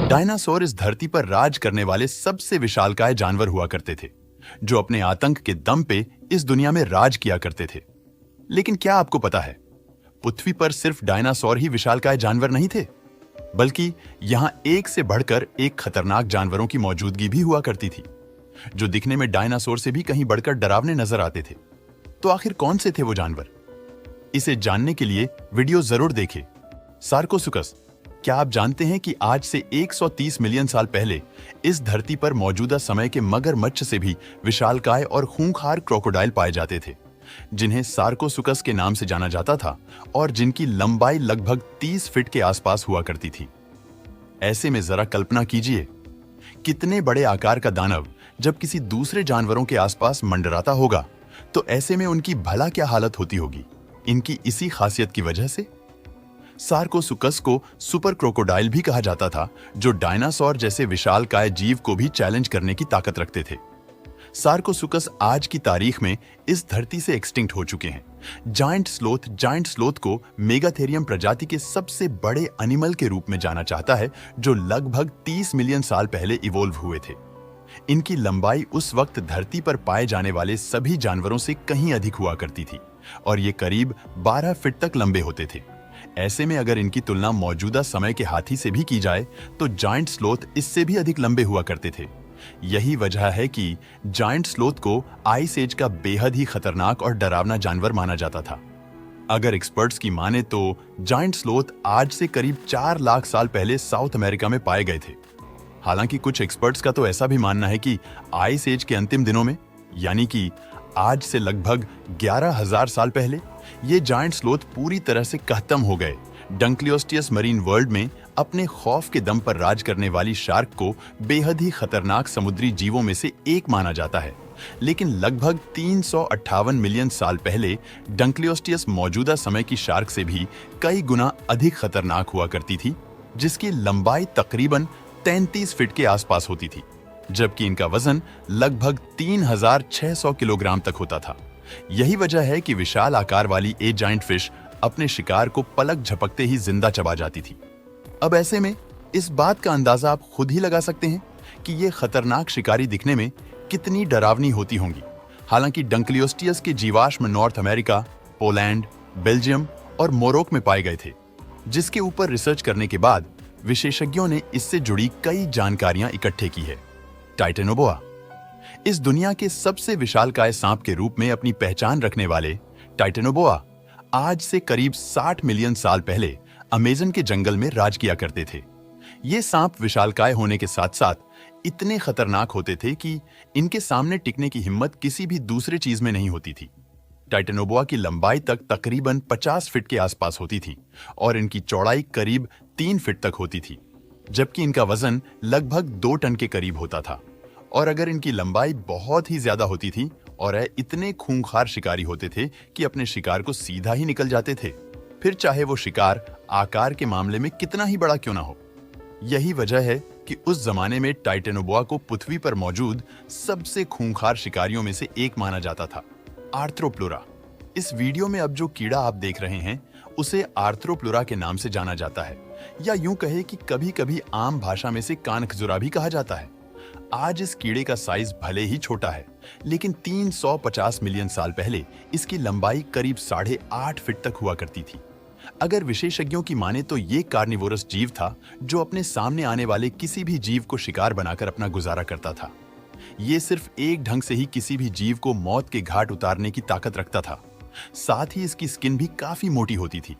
Dinosaur इस धरती पर राज करने वाले सबसे विशालकाय जानवर हुआ करते थे, जो अपने आतंक के दम पे इस दुनिया में राज किया करते थे। लेकिन क्या आपको पता है, पृथ्वी पर सिर्फ डायनासोर ही विशालकाय जानवर नहीं थे, बल्कि यहां एक से बढ़कर एक खतरनाक जानवरों की मौजूदगी भी हुआ करती थी, जो दिखने में डायनासोर से भी कहीं बढ़कर डरावने नजर आते थे। तो आखिर कौन से थे वो जानवर? इसे जानने के लिए वीडियो जरूर देखें। सार्कोसुकस, क्या आप जानते हैं कि आज से 130 मिलियन साल पहले इस धरती पर मौजूदा समय के मगरमच्छ से भी विशालकाय और खूंखार क्रोकोडाइल पाए जाते थे, जिन्हें सार्कोसुकस के नाम से जाना जाता था और जिनकी लंबाई लगभग 30 फीट के आसपास हुआ करती थी। ऐसे में जरा कल्पना कीजिए, कितने बड़े आकार का दानव जब किसी दूसरे जानवरों के आसपास मंडराता होगा, तो ऐसे में उनकी भला क्या हालत होती होगी, इनकी इसी खासियत की वजह से। सार्कोसुकस को सुपर क्रोकोडाइल भी कहा जाता था, जो डायनासोर जैसे विशालकाय जीव को भी चैलेंज करने की ताकत रखते थे। सार्कोसुकस आज की तारीख में इस धरती से एक्सटिंक्ट हो चुके हैं। जायंट स्लोथ को मेगाथेरियम प्रजाति के सबसे बड़े एनिमल के रूप में जाना जाता है, जो लगभग 30 मिलियन साल पहले इवोल्व हुए थे। इनकी लंबाई उस वक्त धरती पर पाए जाने वाले सभी जानवरों से कहीं अधिक हुआ करती थी और ये करीब 12 फीट तक लंबे होते थे। ऐसे में अगर इनकी तुलना मौजूदा समय के हाथी से भी की जाए, तो जायंट स्लोथ इससे भी अधिक लंबे हुआ करते थे। यही वजह है कि जायंट स्लोथ को आइस एज का बेहद ही खतरनाक और डरावना जानवर माना जाता था। अगर एक्सपर्ट्स की माने तो जायंट स्लोथ आज से करीब 4 लाख साल पहले साउथ अमेरिका में पाए गए थे। हालांकि कुछ एक्सपर्ट्स का तो ऐसा भी मानना है कि आइस एज के अंतिम दिनों में, यानी कि आज से लगभग 11,000 साल पहले, ये जायंट स्लोथ पूरी तरह से खत्म हो गए। डंक्लियोस्टियस मरीन वर्ल्ड में अपने खौफ के दम पर राज करने वाली शार्क को बेहद ही खतरनाक समुद्री जीवों में से एक माना जाता है। लेकिन लगभग 358 मिलियन साल पहले डंक्लियोस्टियस मौजूदा समय की शार्क से भी कई गुना अधिक खतरनाक हुआ करती थी, जिसकी लंबाई तकरीबन 33 फीट के आसपास होती थी, जबकि इनका वजन लगभग 3600 किलोग्राम तक होता था। यही वजह है कि विशाल आकार वाली ए जायंट फिश अपने शिकार को पलक झपकते ही जिंदा चबा जाती थी। अब ऐसे में इस बात का अंदाजा आप खुद ही लगा सकते हैं कि ये खतरनाक शिकारी दिखने में कितनी डरावनी होती होंगी। हालांकि डंक्लियोस्टियस के जीवाश्म नॉर्थ अमेरिका, पोलैंड, बेल्जियम और मोरोक में पाए गए थे, जिसके ऊपर रिसर्च करने के बाद विशेषज्ञों ने इससे जुड़ी कई जानकारियां इकट्ठे की है। टाइटेनोबोआ, इस दुनिया के सबसे विशालकाय सांप के रूप में अपनी पहचान रखने वाले टाइटेनोबोआ आज से करीब 60 मिलियन साल पहले अमेज़न के जंगल में राज किया करते थे। ये सांप विशालकाय होने के साथ साथ इतने खतरनाक होते थे कि इनके सामने टिकने की हिम्मत किसी भी दूसरे चीज में नहीं होती थी। टाइटेनोबोआ की लंबाई तक तकरीबन 50 फीट के आसपास होती थी और इनकी चौड़ाई करीब 3 फीट तक होती थी, जबकि इनका वजन लगभग 2 टन के करीब होता था। और अगर इनकी लंबाई बहुत ही ज्यादा होती थी और इतने खूंखार शिकारी होते थे कि अपने शिकार को सीधा ही निकल जाते थे, फिर चाहे वो शिकार आकार के मामले में कितना ही बड़ा क्यों ना हो। यही वजह है कि उस जमाने में टाइटेनोबोआ को पृथ्वी पर मौजूद सबसे खूंखार शिकारियों में से एक माना जाता था। आर्थ्रोप्लुरा, इस वीडियो में अब जो कीड़ा आप देख रहे हैं उसे आर्थ्रोप्लुरा के नाम से जाना जाता है, या यूं कहे कि कभी कभी आम भाषा में से कानखजुरा भी कहा जाता है। आज इस कीड़े का साइज भले ही छोटा है, लेकिन 350 मिलियन साल पहले इसकी लंबाई करीब 8.5 फीट तक हुआ करती थी। अगर विशेषज्ञों की माने तो ये कार्निवोरस जीव था, जो अपने सामने आने वाले किसी भी जीव को शिकार बनाकर अपना गुजारा करता था। ये सिर्फ एक ढंग से ही किसी भी जीव को मौत के घाट उतारने की ताकत रखता था। साथ ही इसकी स्किन भी काफी मोटी होती थी,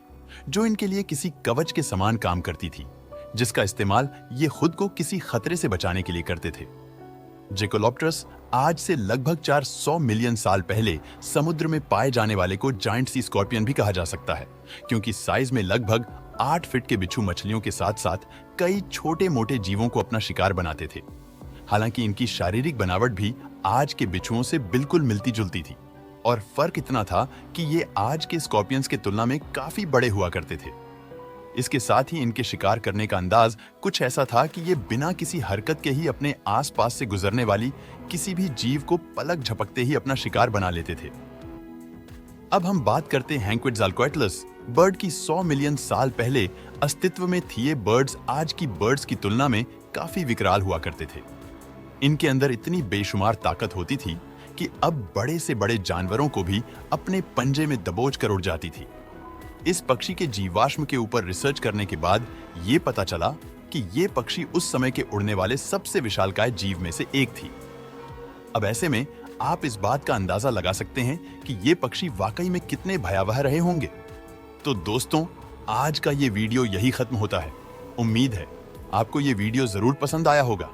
जो इनके लिए किसी कवच के समान काम करती थी, जिसका इस्तेमाल ये खुद को किसी खतरे से बचाने के लिए करते थे। जेकोलॉप्टरस आज से लगभग 400 मिलियन साल पहले समुद्र में पाए जाने वाले को जायंट सी स्कॉर्पियन भी कहा जा सकता है, क्योंकि साइज में लगभग 8 फीट के बिच्छू मछलियों के साथ साथ कई छोटे मोटे जीवों को अपना शिकार बनाते थे। हालांकि इनकी शारीरिक बनावट भी आज के बिच्छुओं से बिल्कुल मिलती जुलती थी, और फर्क इतना था कि ये आज के स्कॉर्पियंस के तुलना में काफी बड़े हुआ करते थे। इसके साथ ही इनके शिकार करने का अंदाज कुछ ऐसा था कि ये बिना किसी हरकत के ही अपने आसपास से गुजरने वाली किसी भी जीव को पलक झपकते ही अपना शिकार बना लेते थे। अब हम बात करते हैं क्विट्ज़ालकोएटलस बर्ड की। 100 मिलियन साल पहले अस्तित्व में थी ये बर्ड्स आज की बर्ड्स की तुलना में काफी विकराल हुआ करते थे। इनके अंदर इतनी बेशुमार ताकत होती थी कि अब बड़े से बड़े जानवरों को भी अपने पंजे में दबोच कर उड़ जाती थी। इस पक्षी के जीवाश्म के ऊपर रिसर्च करने के बाद ये पता चला कि ये पक्षी उस समय के उड़ने वाले सबसे विशालकाय जीव में से एक थी। अब ऐसे में आप इस बात का अंदाजा लगा सकते हैं कि ये पक्षी वाकई में कितने भयावह रहे होंगे। तो दोस्तों, आज का ये वीडियो यही खत्म होता है। उम्मीद है आपको ये वीडियो जरूर पसंद आया होगा।